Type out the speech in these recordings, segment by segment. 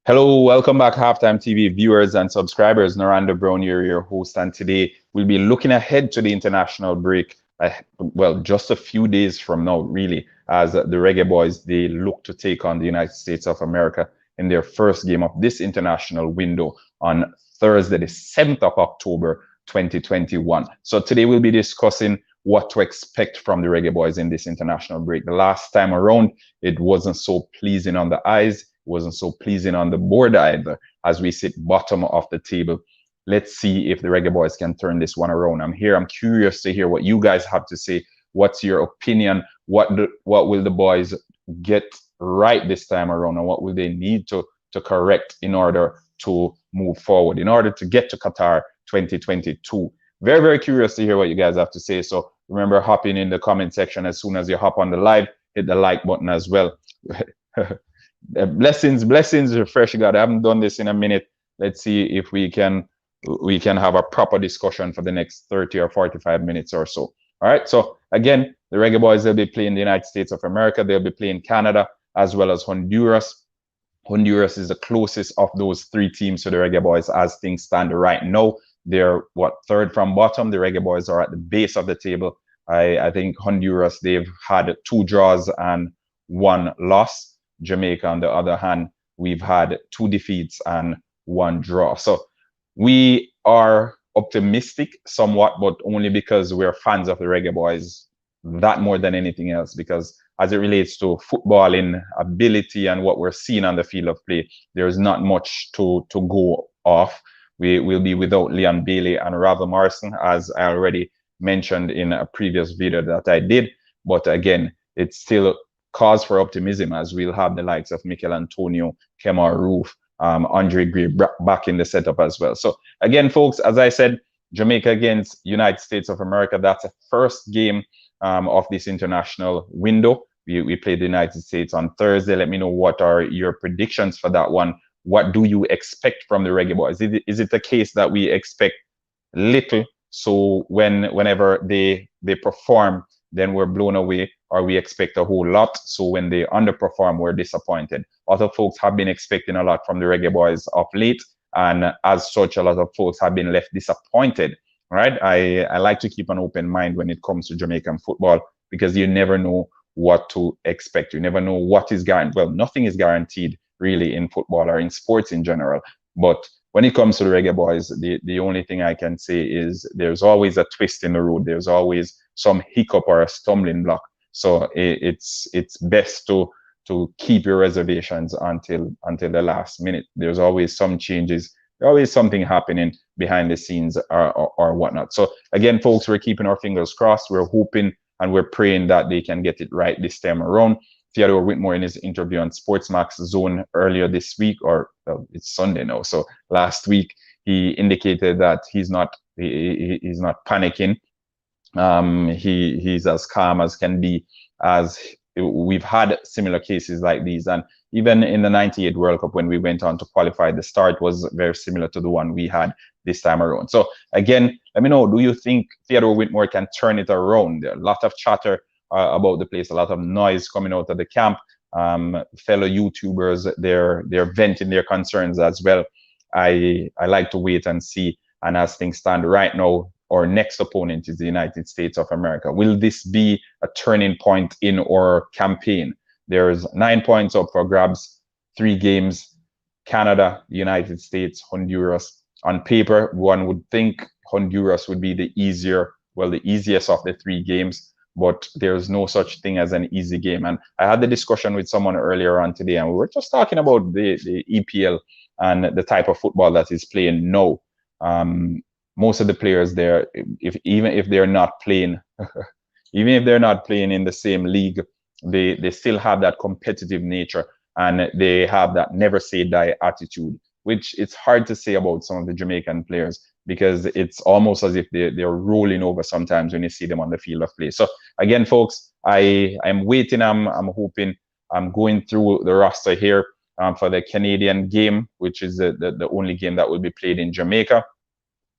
Hello, welcome back, Halftime TV viewers and subscribers. Naranda Brown here, your host, and today we'll be looking ahead to the international break. Well, just a few days from now, really, as the Reggae Boys they look to take on the United States of America in their first game of this international window on Thursday, the 7th of October, 2021. So today we'll be discussing what to expect from the Reggae Boys in this international break. The last time around, it wasn't so pleasing on the eyes, wasn't so pleasing on the board either, as we sit bottom of the table. Let's see if the Reggae Boys can turn this one around. I'm curious to hear what you guys have to say. What's your opinion? What will the boys get right this time around, and what will they need to correct in order to move forward, in order to get to Qatar 2022? Very, very curious to hear what you guys have to say. So remember, hopping in the comment section as soon as you hop on the live, hit the like button as well. Blessings, refresh God. I haven't done this in a minute. Let's see if we can have a proper discussion for the next 30 or 45 minutes or so. All right. So again, the Reggae Boys, they'll be playing the United States of America. They'll be playing Canada as well as Honduras. Honduras is the closest of those three teams to the Reggae Boys as things stand right now. They're third from bottom. The Reggae Boys are at the base of the table. I think Honduras, they've had 2 draws and 1 loss. Jamaica, on the other hand, we've had 2 defeats and 1 draw. So we are optimistic somewhat, but only because we're fans of the Reggae Boys, that more than anything else, because as it relates to footballing ability and what we're seeing on the field of play, there's not much to go off. We will be without Leon Bailey and Ravel Morrison, as I already mentioned in a previous video that I did. But again, it's still cause for optimism, as we'll have the likes of Mikel Antonio, Kemar Roof, Andre Gray back in the setup as well. So again, folks, as I said, Jamaica against United States of America, that's the first game of this international window. We played the United States on Thursday. Let me know what are your predictions for that one. What do you expect from the Reggae Boys? Is it the case that we expect little, so whenever they perform, then we're blown away, or we expect a whole lot, so when they underperform, we're disappointed? Other folks have been expecting a lot from the Reggae Boys of late, and as such, a lot of folks have been left disappointed, right? I like to keep an open mind when it comes to Jamaican football, because you never know what to expect. You never know what is guaranteed. Well, nothing is guaranteed really in football or in sports in general. But when it comes to the Reggae Boys, the only thing I can say is there's always a twist in the road. There's always some hiccup or a stumbling block. So it's best to keep your reservations until the last minute. There's always some changes. There's always something happening behind the scenes or whatnot. So again, folks, we're keeping our fingers crossed. We're hoping and we're praying that they can get it right this time around. Theodore Whitmore, in his interview on Sportsmax Zone earlier this week, or well, it's Sunday now, so last week, he indicated that he's not panicking. He's as calm as can be, as we've had similar cases like these. And even in the 98 World Cup, when we went on to qualify, the start was very similar to the one we had this time around. So again, let me know, do you think Theodore Whitmore can turn it around? There are a lot of chatter about the place, a lot of noise coming out of the camp. Fellow YouTubers, they're venting their concerns as well. I like to wait and see. And as things stand right now, our next opponent is the United States of America. Will this be a turning point in our campaign? There's 9 points up for grabs, 3 games: Canada, United States, Honduras. On paper, one would think Honduras would be the easiest of the 3 games, but there's no such thing as an easy game. And I had the discussion with someone earlier on today, and we were just talking about the EPL and the type of football that is playing now. Most of the players there, even if they're not playing, even if they're not playing in the same league, they still have that competitive nature, and they have that never say die attitude, which it's hard to say about some of the Jamaican players, because it's almost as if they're rolling over sometimes when you see them on the field of play. So again, folks, I'm waiting. I'm hoping. I'm going through the roster here for the Canadian game, which is the only game that will be played in Jamaica.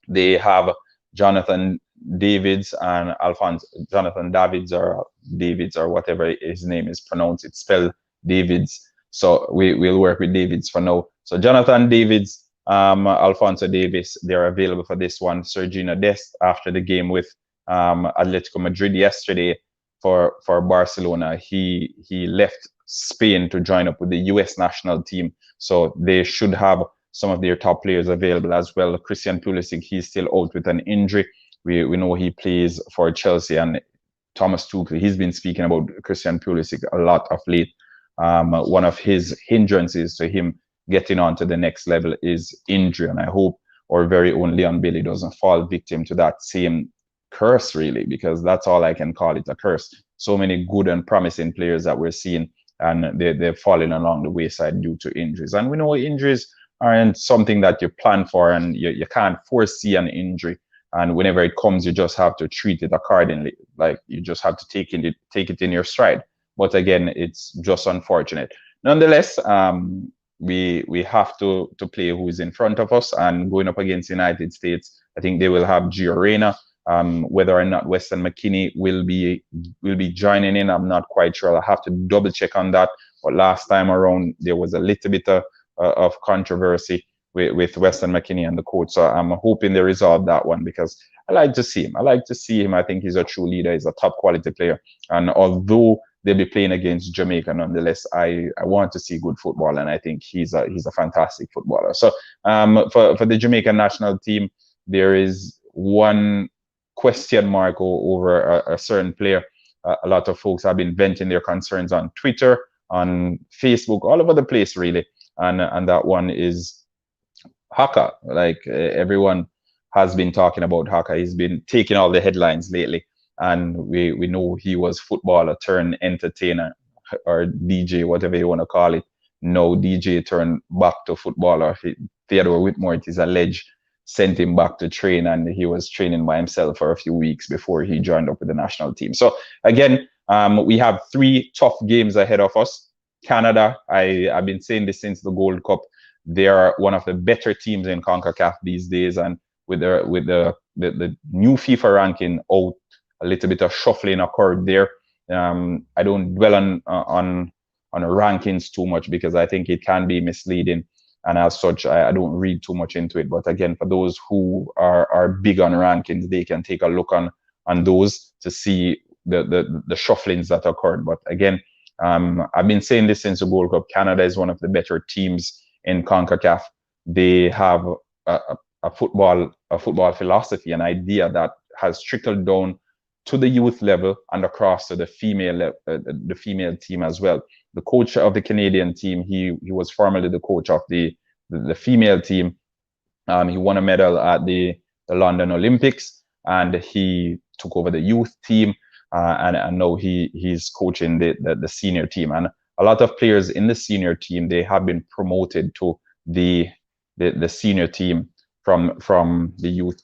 They have Jonathan Davids and Jonathan Davids or whatever his name is pronounced. It's spelled Davids. So we'll work with Davids for now. So Jonathan Davids, Alfonso Davis, they're available for this one. Sergino Dest after the game with Atletico Madrid yesterday for Barcelona. He left Spain to join up with the US national team. So they should have some of their top players available as well. Christian Pulisic, he's still out with an injury. We know he plays for Chelsea, and Thomas Tuchel, he's been speaking about Christian Pulisic a lot of late. One of his hindrances to him getting on to the next level is injury, and I hope our very own Leon Bailey doesn't fall victim to that same curse, really, because that's all I can call it, a curse. So many good and promising players that we're seeing, and they're falling along the wayside due to injuries. And we know injuries aren't something that you plan for, and you can't foresee an injury. And whenever it comes, you just have to treat it accordingly. Like, you just have to take it in your stride. But again, it's just unfortunate. Nonetheless, we have to play who's in front of us, and going up against the United States, I think they will have Gio Reyna. Whether or not Weston McKennie will be joining in, I'm not quite sure. I'll have to double check on that. But last time around, there was a little bit of controversy with Weston McKennie and the coach. So I'm hoping they resolve that one, because I like to see him. I think he's a true leader. He's a top quality player. And although they'll be playing against Jamaica, nonetheless, I want to see good football, and I think he's a fantastic footballer. So for the Jamaican national team, there is one question mark over a certain player. A lot of folks have been venting their concerns on Twitter, on Facebook, all over the place, really. And that one is Haka. Like, everyone has been talking about Haka. He's been taking all the headlines lately, and we know he was footballer turned entertainer, or DJ, whatever you want to call it. No, DJ turned back to footballer. Theodore Whitmore, it is alleged, sent him back to train, and he was training by himself for a few weeks before he joined up with the national team. So again, we have 3 tough games ahead of us. Canada, I've been saying this since the Gold Cup. They are one of the better teams in CONCACAF these days, and with the new FIFA ranking out, a little bit of shuffling occurred there. I don't dwell on rankings too much, because I think it can be misleading, and as such, I don't read too much into it. But again, for those who are big on rankings, they can take a look on those to see the shufflings that occurred. But again, I've been saying this since the Gold Cup. Canada is one of the better teams in CONCACAF. They have a football philosophy, an idea that has trickled down to the youth level and across to the female team as well. The coach of the Canadian team, he was formerly the coach of the female team. He won a medal at the London Olympics, and he took over the youth team, and now he's coaching the senior team. And a lot of players in the senior team, they have been promoted to the senior team from the youth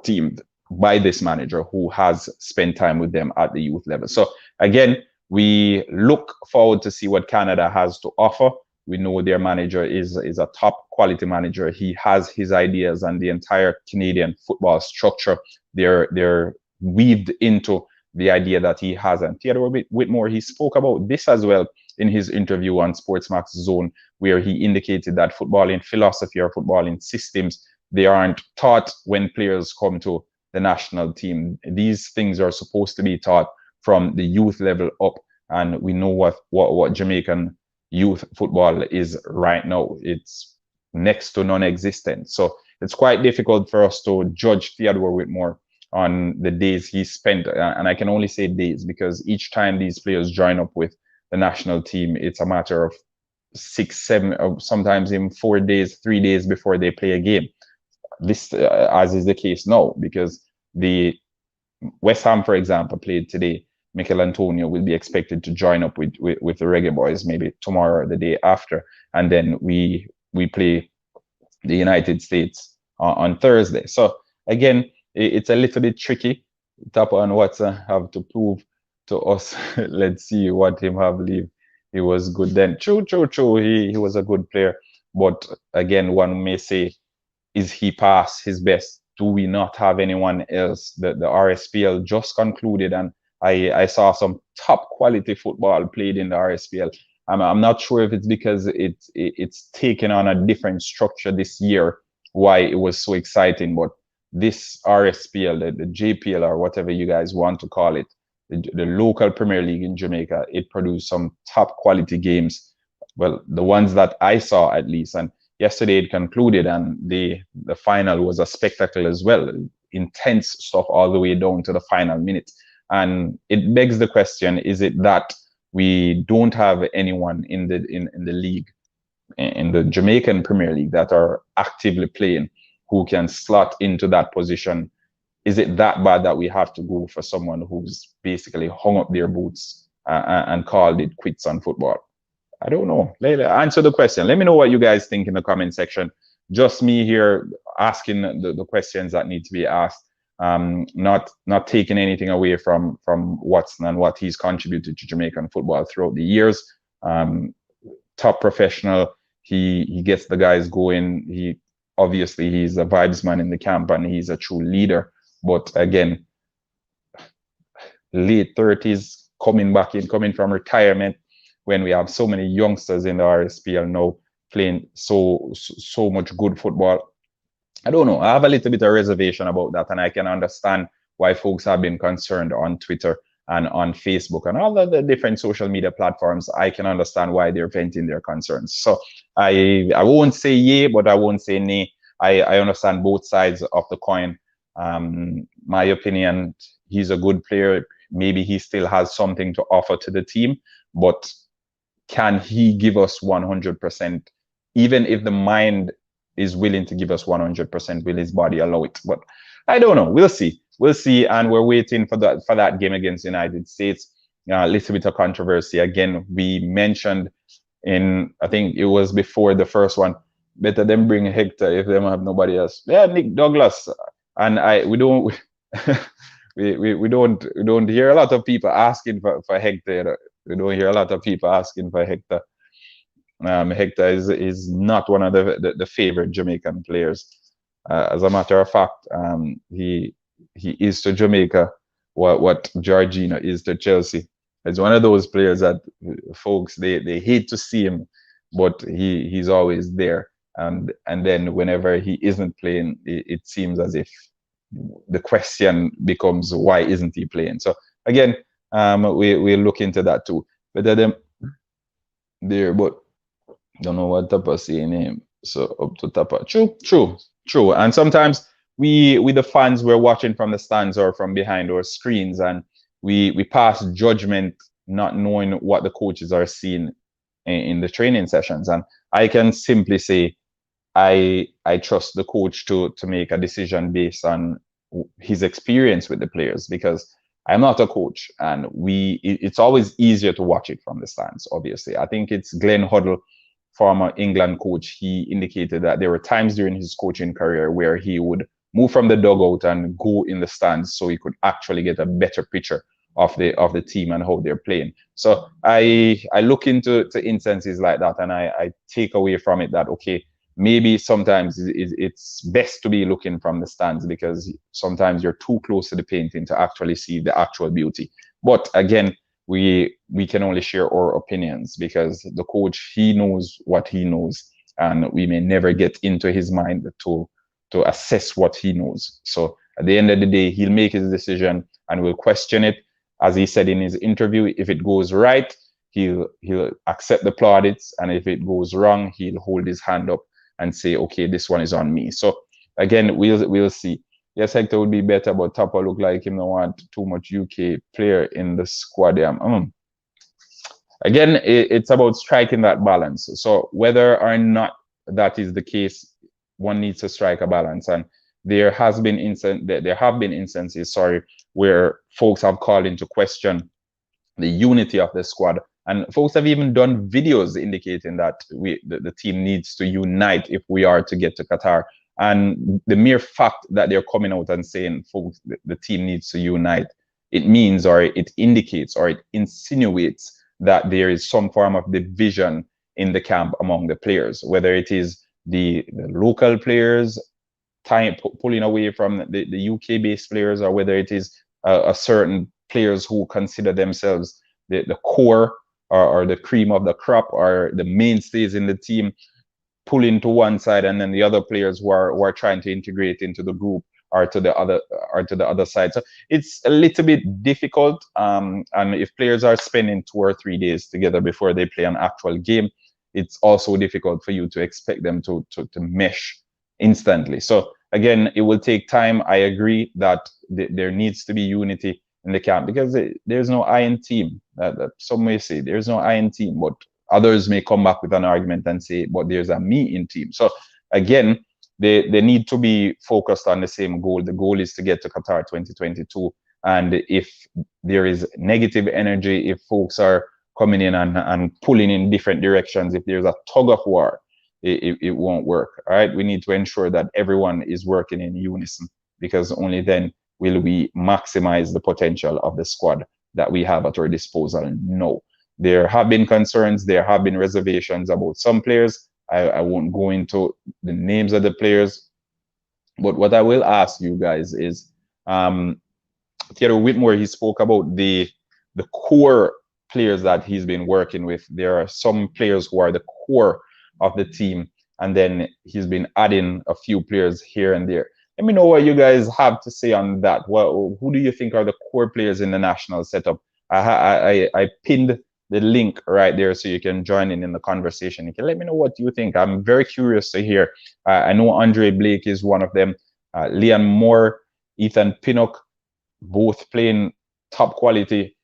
team by this manager, who has spent time with them at the youth level. So again, we look forward to see what Canada has to offer. We know their manager is a top quality manager. He has his ideas, and the entire Canadian football structure, they're weaved into the idea that he has. And Theodore Whitmore, he spoke about this as well in his interview on Sportsmax Zone, where he indicated that footballing philosophy or footballing systems, they aren't taught when players come to the national team. These things are supposed to be taught from the youth level up, and we know what Jamaican youth football is right now. It's next to non-existent. So it's quite difficult for us to judge Theodore Whitmore on the days he spent, and I can only say days, because each time these players join up with the national team, it's a matter of 6, 7, or sometimes even 4 days, 3 days before they play a game. This, as is the case now, because the West Ham, for example, played today. Mikel Antonio will be expected to join up with the Reggae Boyz maybe tomorrow or the day after, and then we play the United States on Thursday. So again, it's a little bit tricky. Tapo and Watson have to prove to us. Let's see what him have leave. He was good then. True. He was a good player, but again, one may say, is he past his best? Do we not have anyone else? The RSPL just concluded, and I saw some top quality football played in the RSPL. I'm not sure if it's because it's taken on a different structure this year, why it was so exciting. But this RSPL, the JPL, or whatever you guys want to call it, the local Premier League in Jamaica, it produced some top quality games. Well, the ones that I saw at least, and yesterday it concluded, and the final was a spectacle as well. Intense stuff all the way down to the final minute. And it begs the question, is it that we don't have anyone in the league, in the Jamaican Premier League, that are actively playing, who can slot into that position? Is it that bad that we have to go for someone who's basically hung up their boots and called it quits on football? I don't know. Answer the question. Let me know what you guys think in the comment section. Just me here asking the questions that need to be asked. Not taking anything away from Watson and what he's contributed to Jamaican football throughout the years. Top professional. He gets the guys going. He's a vibes man in the camp, and he's a true leader. But again, late 30s, coming from retirement, when we have so many youngsters in the RSPL now playing so much good football. I don't know. I have a little bit of reservation about that, and I can understand why folks have been concerned on Twitter and on Facebook and all of the different social media platforms. I can understand why they're venting their concerns. So I won't say yay, but I won't say nay. I understand both sides of the coin. My opinion, he's a good player. Maybe he still has something to offer to the team, but can he give us 100%? Even if the mind is willing to give us 100%, will his body allow it? But I don't know. We'll see. We'll see. And we're waiting for that game against the United States. A little bit of controversy. Again, we mentioned I think it was before the first one, better them bring Hector if they don't have nobody else. Yeah, Nick Douglas. And we don't we don't hear a lot of people asking for Hector. We don't hear a lot of people asking for Hector. Hector is not one of the favorite Jamaican players. As a matter of fact, he is to Jamaica what Jorginho is to Chelsea. It's one of those players that folks they hate to see him, but he's always there. And then whenever he isn't playing, it seems as if the question becomes, why isn't he playing? So again, we'll look into that too. But them there, but don't know what Tapa saying him. So up to Tapa. True. And sometimes we the fans, we're watching from the stands or from behind our screens, and we pass judgment not knowing what the coaches are seeing in the training sessions. And I can simply say I trust the coach to make a decision based on his experience with the players, because I'm not a coach, and it's always easier to watch it from the stands, obviously. I think it's Glenn Hoddle, former England coach. He indicated that there were times during his coaching career where he would move from the dugout and go in the stands so he could actually get a better picture of the team and how they're playing. So I look into instances like that, and I take away from it that, okay, maybe sometimes it's best to be looking from the stands, because sometimes you're too close to the painting to actually see the actual beauty. But again, we can only share our opinions, because the coach, he knows what he knows, and we may never get into his mind to assess what he knows. So at the end of the day, he'll make his decision, and we'll question it. As he said in his interview, if it goes right, he'll accept the plaudits, and if it goes wrong, he'll hold his hand up and say, okay, this one is on me. So again, we'll see. Yes, Hector would be better, but Tapa look like him don't want too much UK player in the squad. Again, it's about striking that balance. So whether or not that is the case, one needs to strike a balance. And there have been instances, where folks have called into question the unity of the squad. And folks have even done videos indicating that the team needs to unite if we are to get to Qatar. And the mere fact that they're coming out and saying, folks, the team needs to unite, it means, or it indicates, or it insinuates that there is some form of division in the camp among the players, whether it is the local players pulling away from the UK-based players, or whether it is a certain players who consider themselves the core or the cream of the crop or the mainstays in the team pulling to one side, and then the other players who are trying to integrate into the group or to the other side. So it's a little bit difficult. And if players are spending 2 or 3 days together before they play an actual game, it's also difficult for you to expect them to mesh instantly. So again, it will take time. I agree that there needs to be unity in the camp because there's no I in team. That some may say there's no I in team, but others may come back with an argument and say, but there's a me in team. So again, they need to be focused on the same goal. The goal is to get to Qatar 2022. And if there is negative energy, if folks are coming in and pulling in different directions, if there's a tug of war, it won't work. All right. We need to ensure that everyone is working in unison, because only then will we maximize the potential of the squad that we have at our disposal now. There have been concerns, there have been reservations about some players. I won't go into the names of the players, but what I will ask you guys is, Theodore Whitmore, he spoke about the core players that he's been working with. There are some players who are the core of the team, and then he's been adding a few players here and there. Let me know what you guys have to say on that. Who do you think are the core players in the national setup? I pinned the link right there so you can join in the conversation. You can let me know what you think. I'm very curious to hear. I know Andre Blake is one of them. Liam Moore, Ethan Pinnock, both playing top quality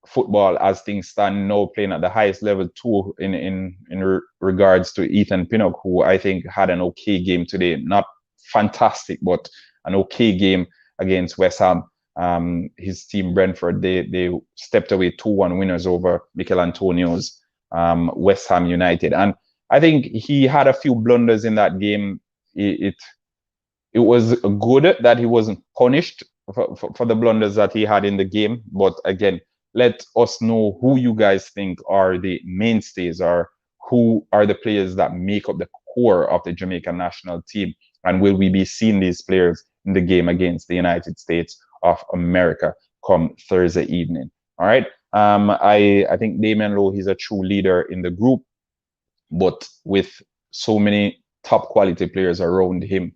football as things stand now, playing at the highest level too in regards to Ethan Pinnock, who I think had an okay game today. Not fantastic, but an okay game against West Ham. His team Brentford, they stepped away 2-1 winners over Mikel Antonio's West Ham United, and I think he had a few blunders in that game. It was good that he wasn't punished for the blunders that he had in the game, but again, let us know who you guys think are the mainstays, or who are the players that make up the core of the Jamaican national team, and will we be seeing these players in the game against the United States of America come Thursday evening? All right. I think Damian Lowe, he's a true leader in the group, but with so many top quality players around him,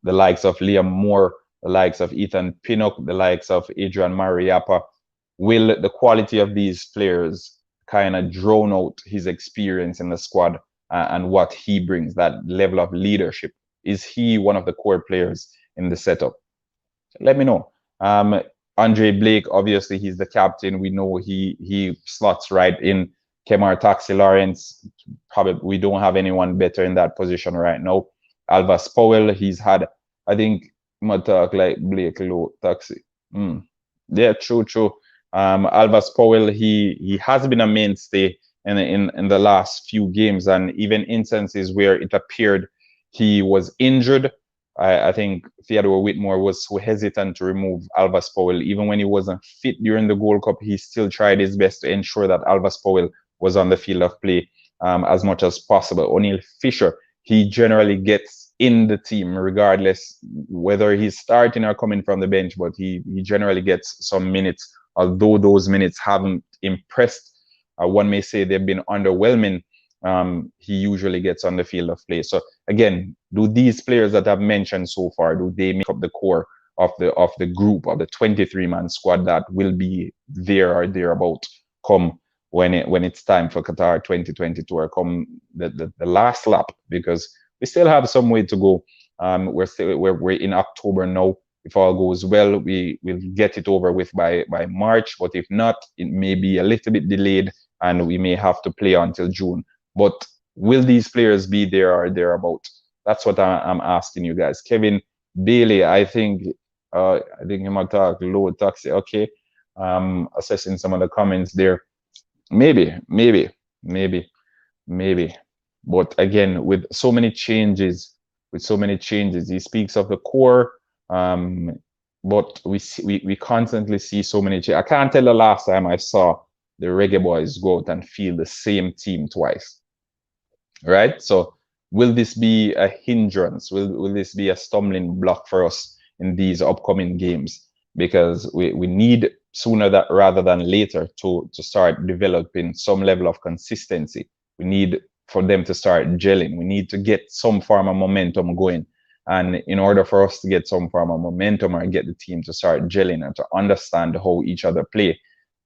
the likes of Liam Moore, the likes of Ethan Pinnock, the likes of Adrian Mariappa, will the quality of these players kind of drown out his experience in the squad and what he brings, that level of leadership? Is he one of the core players in the setup? Let me know. Andre Blake, obviously, he's the captain. We know he slots right in. Kemar Taxi Lawrence, probably we don't have anyone better in that position right now. Alvas Powell, he's had, I think, talk like Blake Low Taxi. Yeah, true. Alvas Powell, he has been a mainstay in the last few games, and even instances where it appeared he was injured. I think Theodore Whitmore was so hesitant to remove Alvas Powell. Even when he wasn't fit during the Gold Cup, he still tried his best to ensure that Alvas Powell was on the field of play as much as possible. O'Neill Fisher, he generally gets in the team regardless whether he's starting or coming from the bench, but he generally gets some minutes, although those minutes haven't impressed. One may say they've been underwhelming. He usually gets on the field of play. So again, do these players that I've mentioned so far, do they make up the core of the group, of the 23-man squad that will be there or thereabout come when it's time for Qatar 2022, or come the last lap? Because we still have some way to go. We're in October now. If all goes well, we will get it over with by March. But if not, it may be a little bit delayed, and we may have to play until June. But will these players be there or thereabout? That's what I'm asking you guys. Kevin Bailey, I think he might talk low taxi. Okay. Assessing some of the comments there. Maybe. But again, with so many changes, he speaks of the core. But we constantly see so many changes. I can't tell the last time I saw the Reggae Boyz go out and field the same team twice. Right? So will this be a hindrance? Will this be a stumbling block for us in these upcoming games? Because we need sooner that rather than later to start developing some level of consistency. We need for them to start gelling. We need to get some form of momentum going. And in order for us to get some form of momentum or get the team to start gelling and to understand how each other play,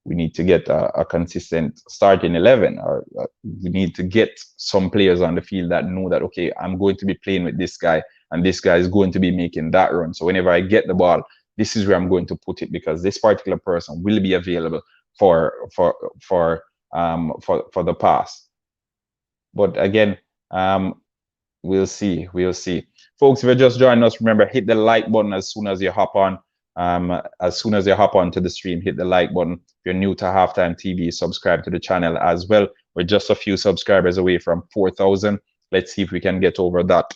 we need to get a consistent starting 11, or we need to get some players on the field that know that, okay, I'm going to be playing with this guy and this guy is going to be making that run. So whenever I get the ball, this is where I'm going to put it because this particular person will be available for the pass. But again, we'll see. Folks, if you're just joining us, remember, hit the like button as soon as you hop on. As soon as you hop onto the stream, hit the like button. If you're new to Halftime TV, subscribe to the channel as well. We're just a few subscribers away from 4,000. Let's see if we can get over that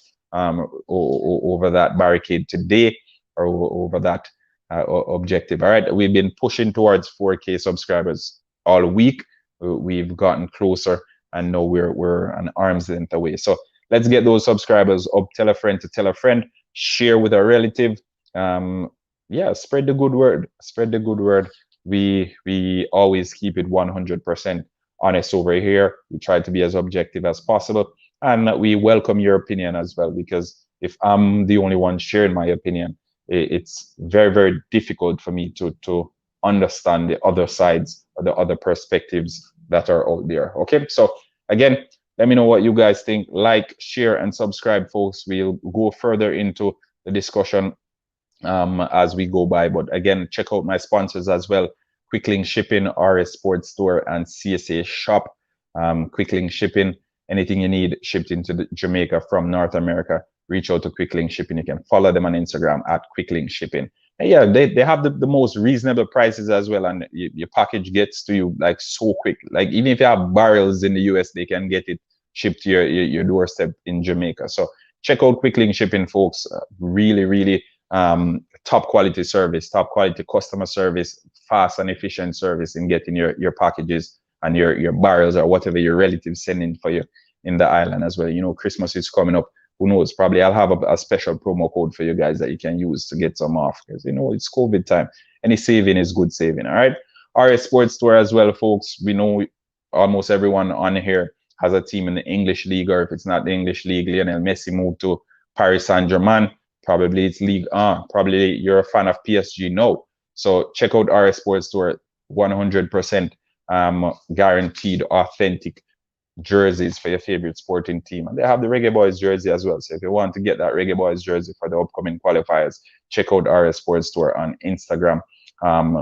barricade today, or over that objective. All right, we've been pushing towards 4K subscribers all week. We've gotten closer, and now we're an arm's length away. So let's get those subscribers up. Tell a friend to tell a friend. Share with a relative. Yeah, spread the good word. Spread the good word. We always keep it 100% honest over here. We try to be as objective as possible, and we welcome your opinion as well. Because if I'm the only one sharing my opinion, it's very, very difficult for me to understand the other sides or the other perspectives that are out there. Okay, so again, let me know what you guys think. Like, share, and subscribe, folks. We'll go further into the discussion as we go by. But again, check out my sponsors as well: Quicklink Shipping, RS Sports Store, and CSA Shop. Quicklink Shipping, anything you need shipped into Jamaica from North America, reach out to Quicklink Shipping. You can follow them on Instagram at Quicklink Shipping. And yeah, they have the most reasonable prices as well, and your package gets to you like so quick. Like even if you have barrels in the US, they can get it shipped to your doorstep in Jamaica. So check out Quicklink Shipping, folks. Really top quality service, top quality customer service, fast and efficient service in getting your packages and your barrels or whatever your relatives sending for you in the island as well. You know, Christmas is coming up. Who knows? Probably I'll have a special promo code for you guys that you can use to get some off, because you know it's COVID time. Any saving is good saving. All right. RS Sports Store as well, folks. We know almost everyone on here has a team in the English league, or if it's not the English league, Lionel Messi moved to Paris Saint-Germain. Probably it's League 1. Probably you're a fan of PSG. No. So check out RS Sports Store. 100% guaranteed authentic jerseys for your favorite sporting team, and they have the Reggae Boyz jersey as well. So if you want to get that Reggae Boyz jersey for the upcoming qualifiers, check out RS Sports Store on Instagram.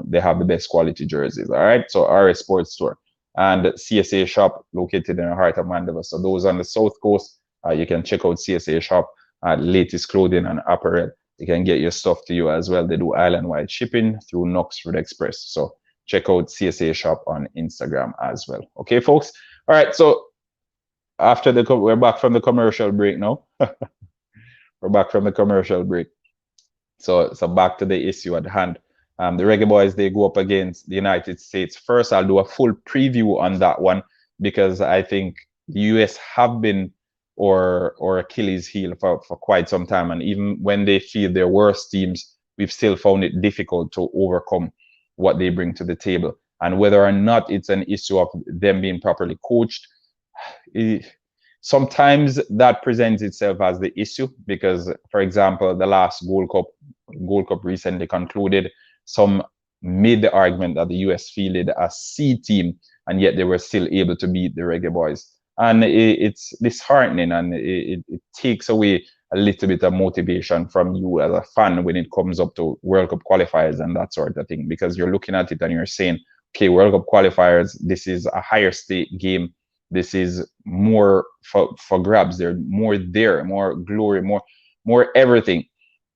They have the best quality jerseys. All right, so RS Sports Store and CSA Shop, located in the heart of Mandeville. So those on the south coast, you can check out CSA Shop. Latest clothing and apparel. You can get your stuff to you as well. They do island-wide shipping through Knoxford Express. So check out CSA Shop on Instagram as well. Okay, folks. All right, so after we're back from the commercial break now. We're back from the commercial break. So back to the issue at hand. The Reggae Boyz, they go up against the United States. First, I'll do a full preview on that one, because I think the US have been or Achilles heel for quite some time. And even when they feel their worst teams, we've still found it difficult to overcome what they bring to the table. And whether or not it's an issue of them being properly coached, sometimes that presents itself as the issue, because, for example, the last Gold Cup recently concluded. Some made the argument that the US fielded a C team, and yet they were still able to beat the Reggae Boyz. And it's disheartening, and it takes away a little bit of motivation from you as a fan when it comes up to World Cup qualifiers and that sort of thing, because you're looking at it and you're saying, okay, World Cup qualifiers, this is a higher stake game. This is more for grabs. There's more there, more glory, more everything.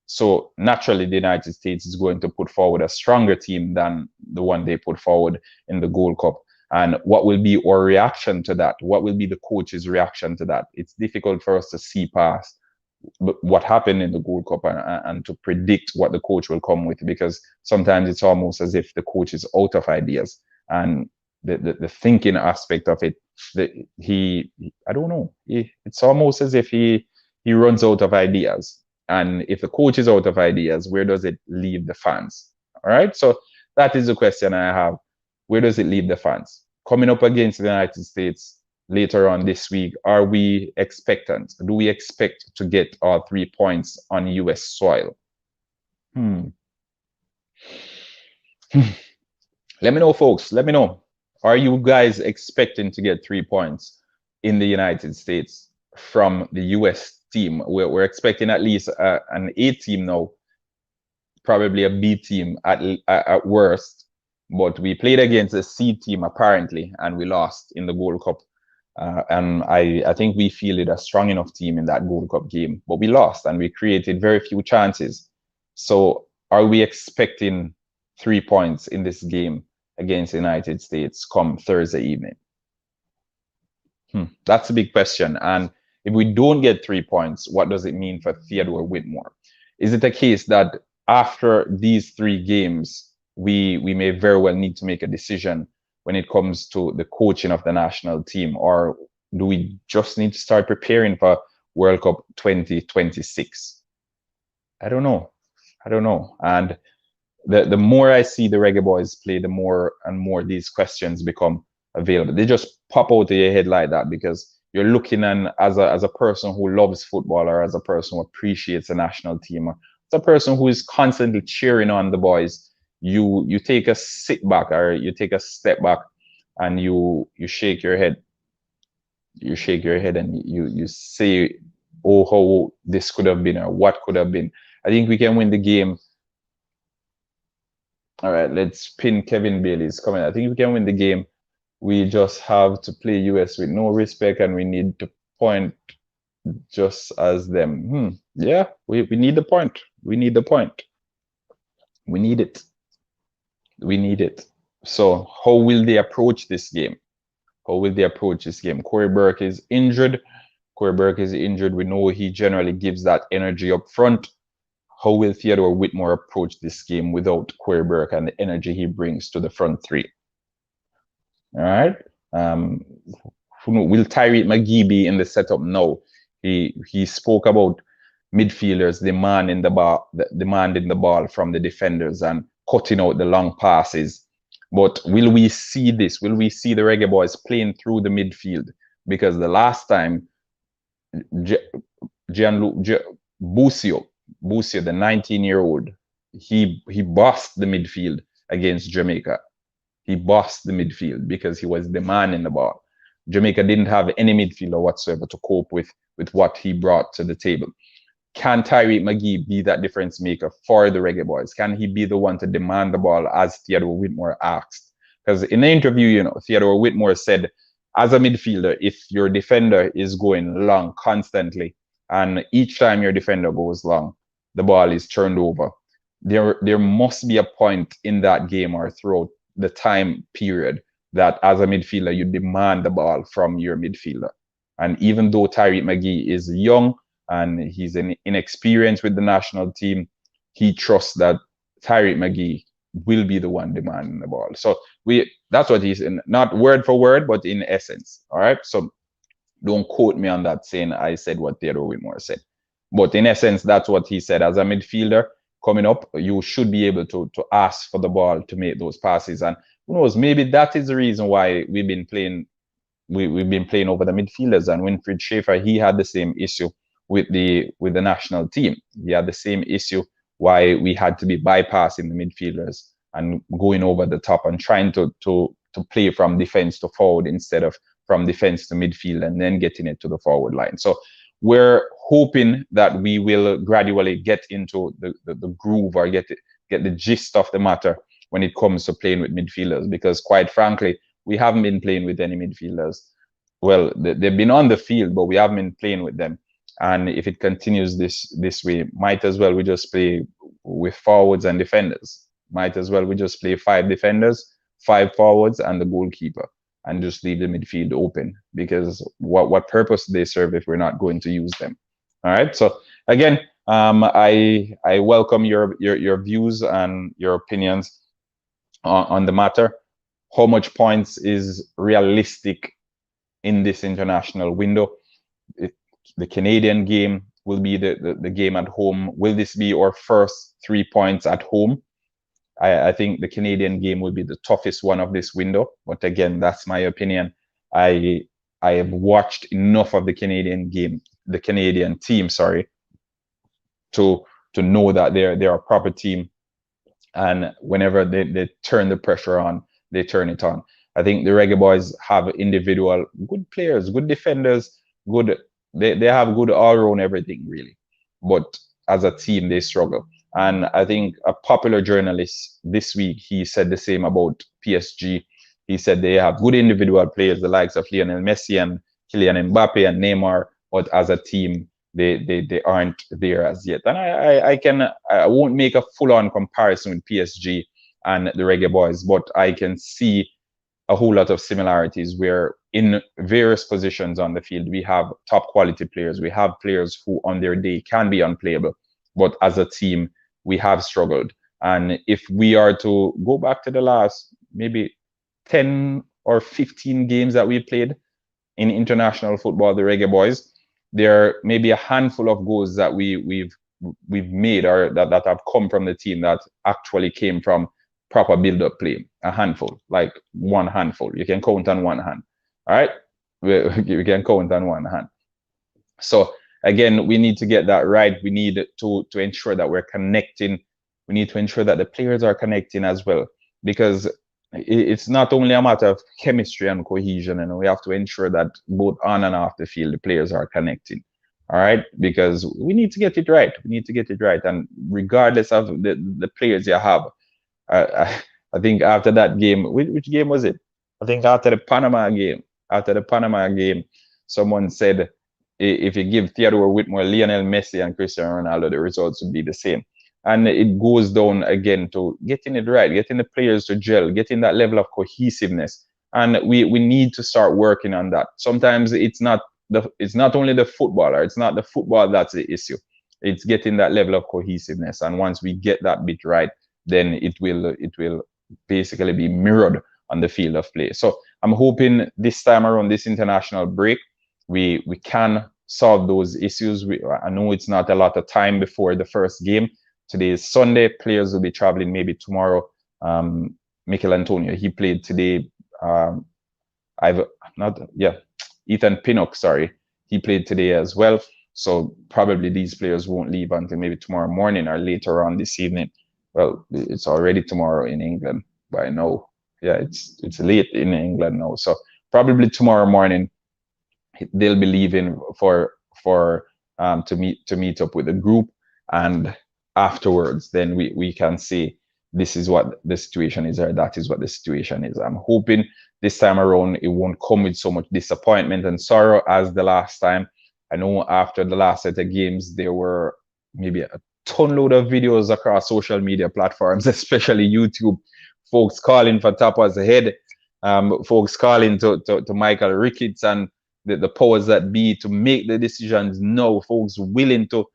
So naturally, the United States is going to put forward a stronger team than the one they put forward in the Gold Cup. And what will be our reaction to that? What will be the coach's reaction to that? It's difficult for us to see past what happened in the Gold Cup and to predict what the coach will come with, because sometimes it's almost as if the coach is out of ideas, and the thinking aspect of it, I don't know, it's almost as if he runs out of ideas. And if the coach is out of ideas, where does it leave the fans? All right, so that is the question I have. Where does it leave the fans? Coming up against the United States later on this week, are we expectant? Do we expect to get our 3 points on US soil? Let me know, folks. Let me know. Are you guys expecting to get 3 points in the United States from the US team? We're expecting at least an A team now, probably a B team at worst. But we played against a C team apparently, and we lost in the Gold Cup. And I think we fielded a strong enough team in that Gold Cup game, but we lost and we created very few chances. So are we expecting 3 points in this game against the United States come Thursday evening? That's a big question. And if we don't get 3 points, what does it mean for Theodore Whitmore? Is it a case that after these 3 games, we may very well need to make a decision when it comes to the coaching of the national team, or do we just need to start preparing for World Cup 2026? I don't know. And the more I see the Reggae Boyz play, the more and more these questions become available. They just pop out of your head like that because you're looking at as a person who loves football, or as a person who appreciates the national team, or as a person who is constantly cheering on the boys. You take a sit back, or you take a step back, and you shake your head. You shake your head and you say, oh, how this could have been, or what could have been. I think we can win the game. All right, let's pin Kevin Bailey's comment. I think we can win the game. We just have to play US with no respect, and we need to point just as them. Yeah, we need the point. We need the point. We need it. We need it. So how will they approach this game? How will they approach this game? Corey Burke is injured. We know he generally gives that energy up front. How will Theodore Whitmore approach this game without Corey Burke and the energy he brings to the front 3? All right. Will Tyreek McGee be in the setup? No. He spoke about midfielders demanding the ball from the defenders and cutting out the long passes. But will we see this? Will we see the Reggae Boyz playing through the midfield? Because the last time, Busio, the 19-year-old, he bossed the midfield against Jamaica. He bossed the midfield because he was demanding the ball. Jamaica didn't have any midfielder whatsoever to cope with what he brought to the table. Can Tyreek McGee be that difference maker for the Reggae Boyz? Can he be the one to demand the ball, as Theodore Whitmore asked? Because in the interview, Theodore Whitmore said, as a midfielder, if your defender is going long constantly, and each time your defender goes long, the ball is turned over, there must be a point in that game or throughout the time period that as a midfielder, you demand the ball from your midfielder. And even though Tyreek McGee is young and he's inexperienced with the national team, he trusts that Tyreek McGee will be the one demanding the ball. So that's what he's in, not word for word, but in essence. All right. So don't quote me on that saying I said what Theodore Whitmore said. But in essence, that's what he said. As a midfielder coming up, you should be able to ask for the ball to make those passes. And who knows, maybe that is the reason why we've been playing over the midfielders. And Winfried Schaefer, he had the same issue with the national team. He had the same issue why we had to be bypassing the midfielders and going over the top and trying to play from defense to forward instead of from defense to midfield and then getting it to the forward line. So we're hoping that we will gradually get into the groove or get the gist of the matter when it comes to playing with midfielders, because quite frankly, we haven't been playing with any midfielders. Well, they've been on the field, but we haven't been playing with them. And if it continues this way, might as well we just play with forwards and defenders. Might as well we just play 5 defenders, 5 forwards, and the goalkeeper, and just leave the midfield open, because what purpose do they serve if we're not going to use them? All right. So again, I welcome your views and your opinions on the matter. How much points is realistic in this international window? The Canadian game will be the game at home. Will this be our first 3 points at home? I think the Canadian game will be the toughest one of this window. But again, that's my opinion. I have watched enough of the Canadian game, the Canadian team, sorry, to know that they're a proper team. And whenever they turn the pressure on, they turn it on. I think the Reggae Boyz have individual good players, good defenders, good. They have good all around everything really, but as a team they struggle. And I think a popular journalist this week, he said the same about PSG. He said they have good individual players, the likes of Lionel Messi and Kylian Mbappe and Neymar, but as a team they aren't there as yet. And I won't make a full-on comparison with PSG and the Reggae Boyz, but I can see a whole lot of similarities where in various positions on the field we have top quality players. We have players who on their day can be unplayable, but as a team we have struggled. And if we are to go back to the last maybe 10 or 15 games that we played in international football, the Reggae Boyz, there may be a handful of goals that we've made or that have come from the team that actually came from proper build-up play. A handful, like one handful. You can count on one hand. All right, you can count on one hand. So again, we need to get that right. We need to ensure that we're connecting. We need to ensure that the players are connecting as well, because it's not only a matter of chemistry and cohesion, and we have to ensure that both on and off the field the players are connecting. All right, because we need to get it right. We need to get it right, and regardless of the players you have, I think after that game, which game was it? I think after the Panama game, someone said if you give Theodore Whitmore, Lionel Messi, and Cristiano Ronaldo, the results would be the same. And it goes down again to getting it right, getting the players to gel, getting that level of cohesiveness. And we need to start working on that. Sometimes it's not only the footballer, it's not the football that's the issue. It's getting that level of cohesiveness. And once we get that bit right, then it will basically be mirrored on the field of play. So I'm hoping this time around, this international break, we can solve those issues. I know it's not a lot of time before the first game. Today is Sunday. Players will be traveling maybe tomorrow. Mikel Antonio, he played today. Ethan Pinnock, sorry, he played today as well. So probably these players won't leave until maybe tomorrow morning or later on this evening. Well, it's already tomorrow in England by now. Yeah, it's late in England now. So probably tomorrow morning they'll be leaving to meet up with the group, and afterwards then we can say this is what the situation is, or that is what the situation is. I'm hoping this time around it won't come with so much disappointment and sorrow as the last time. I know after the last set of games there were maybe a ton load of videos across social media platforms, especially YouTube, folks calling for Tapa's head, folks calling to Michael Ricketts and the powers that be to make the decisions now, folks willing to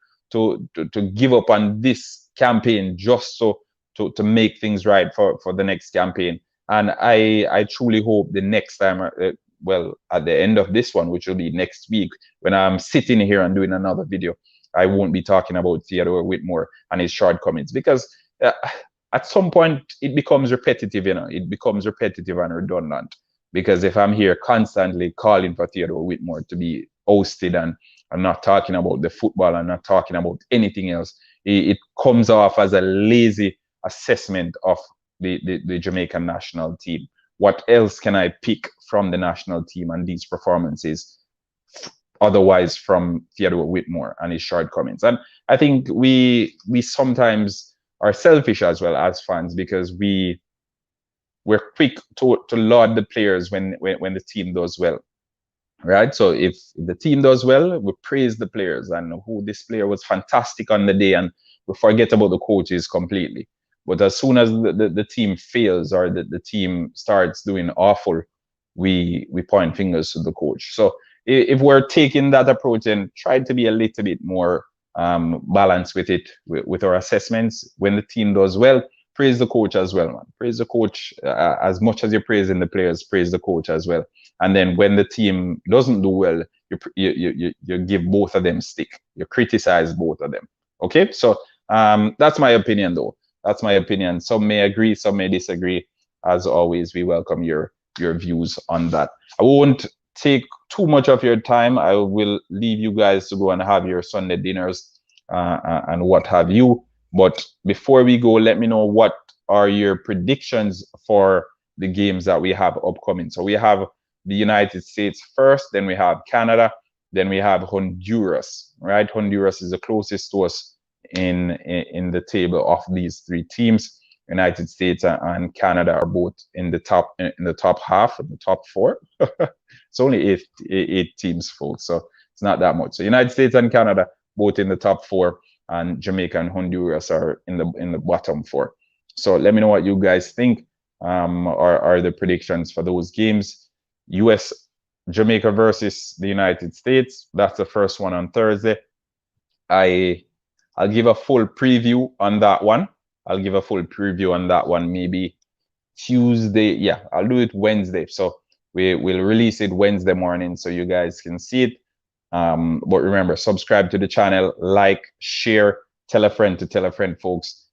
give up on this campaign just to make things right for the next campaign. And I truly hope the next time, at the end of this one, which will be next week, when I'm sitting here and doing another video, I won't be talking about Theodore Whitmore and his shortcomings, because at some point it becomes repetitive, it becomes repetitive and redundant. Because if I'm here constantly calling for Theodore Whitmore to be ousted and I'm not talking about the football, I'm not talking about anything else, it comes off as a lazy assessment of the Jamaican national team. What else can I pick from the national team and these performances otherwise from Theodore Whitmore and his shortcomings? And I think we sometimes are selfish as well as fans, because we're quick to laud the players when the team does well, right? So if the team does well, we praise the players and this player was fantastic on the day, and we forget about the coaches completely. But as soon as the team fails or the team starts doing awful, we point fingers to the coach. So if we're taking that approach and try to be a little bit more balanced with it, with our assessments, when the team does well, praise the coach as well, man. Praise the coach as much as you're praising the players. Praise the coach as well. And then when the team doesn't do well, you give both of them stick. You criticize both of them. Okay, so that's my opinion, though. That's my opinion. Some may agree, some may disagree. As always, we welcome your views on that. I won't take too much of your time. I will leave you guys to go and have your Sunday dinners and what have you. But before we go, let me know what are your predictions for the games that we have upcoming. So we have the United States first, then we have Canada, then we have Honduras, right? Honduras is the closest to us in the table of these three teams. United States and Canada are both in the top half, in the top four. It's only eight teams, folks, so it's not that much. So United States and Canada both in the top four, and Jamaica and Honduras are in the bottom four. So let me know what you guys think. Are the predictions for those games? US Jamaica versus the United States. That's the first one on Thursday. I'll give a full preview on that one. Maybe Tuesday. Yeah, I'll do it Wednesday. So we'll release it Wednesday morning so you guys can see it. But remember, subscribe to the channel, like, share, tell a friend to tell a friend, folks.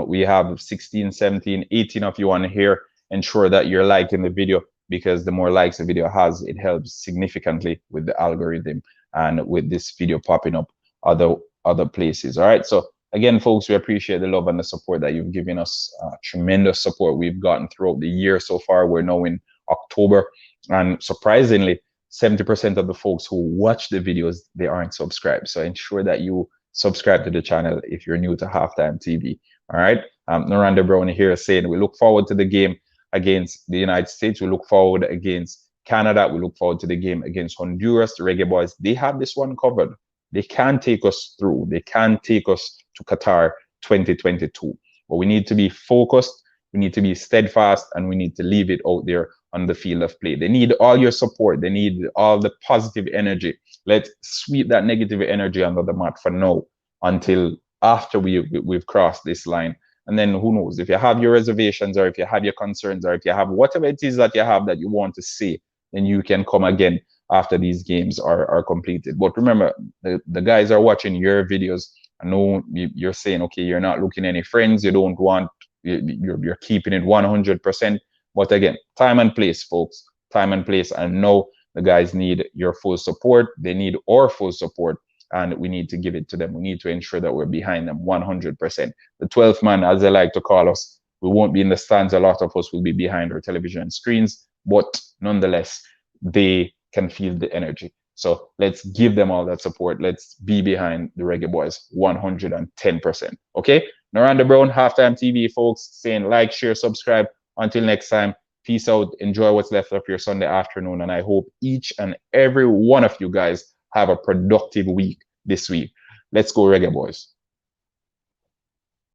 We have 16, 17, 18 of you on here. Ensure that you're liking the video, because the more likes the video has, it helps significantly with the algorithm and with this video popping up other places. All right. So again, folks, we appreciate the love and the support that you've given us. Tremendous support we've gotten throughout the year so far. We're now in October, and surprisingly, 70% of the folks who watch the videos, they aren't subscribed. So ensure that you subscribe to the channel if you're new to Halftime TV. All right. Noranda Brown here saying we look forward to the game against the United States. We look forward against Canada. We look forward to the game against Honduras. The Reggae Boyz, they have this one covered. They can take us through. They can take us to Qatar 2022. But we need to be focused. We need to be steadfast, and we need to leave it out there on the field of play. They need all your support. They need all the positive energy. Let's sweep that negative energy under the mat for now until after we've crossed this line. And then who knows, if you have your reservations, or if you have your concerns, or if you have whatever it is that you have that you want to see, then you can come again after these games are completed. But remember, the guys are watching your videos. I know you're saying, okay, you're not looking any friends. You don't want, you're keeping it 100%. But again, time and place, folks, time and place. And know the guys need your full support. They need our full support, and we need to give it to them. We need to ensure that we're behind them 100%. The 12th man, as they like to call us, we won't be in the stands. A lot of us will be behind our television screens, but nonetheless, they can feel the energy. So let's give them all that support. Let's be behind the Reggae Boyz 110%. Okay? Noranda Brown, Halftime TV, folks, saying like, share, subscribe. Until next time, peace out. Enjoy what's left of your Sunday afternoon. And I hope each and every one of you guys have a productive week this week. Let's go, Reggae Boyz.